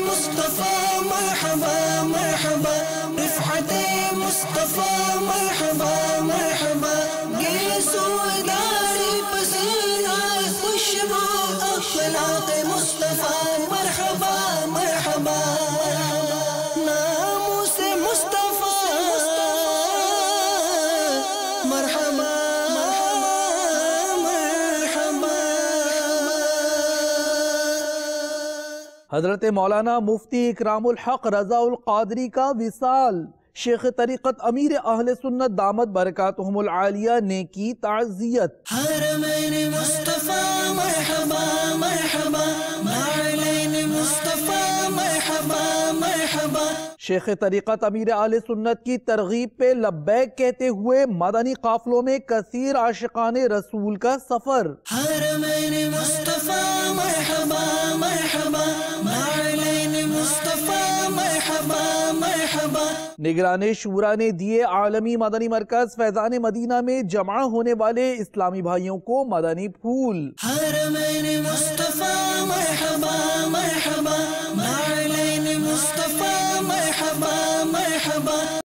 مصطفیٰ مرحبا مرحبا، رفعت مصطفیٰ مرحبا مرحبا، گیسوداری پسینہ خوشبو اخلاق مصطفیٰ مرحبا مرحبا، ناموس مصطفیٰ مرحبا مرحبا۔ حضرت مولانا مفتی اکرام الحق رضا القادری کا وصال، شیخ طریقت امیر اہل سنت دامت برکاتہم العالیہ نے کی تعزیت۔ حرمین مصطفیٰ مرحبا مرحبا، نعلین مصطفیٰ مرحبا مرحبا۔ شیخ طریقت امیر اہل سنت کی ترغیب پہ لبیک کہتے ہوئے مدنی قافلوں میں کثیر عاشقان رسول کا سفر۔ حرمین مصطفیٰ مرحبا مرحبا، نعلین مصطفیٰ مرحبا مرحبا۔ نگران شورا نے دیے عالمی مدنی مرکز فیضان مدینہ میں جمع ہونے والے اسلامی بھائیوں کو مدنی پھول۔ حرمین مصطفیٰ مرحبا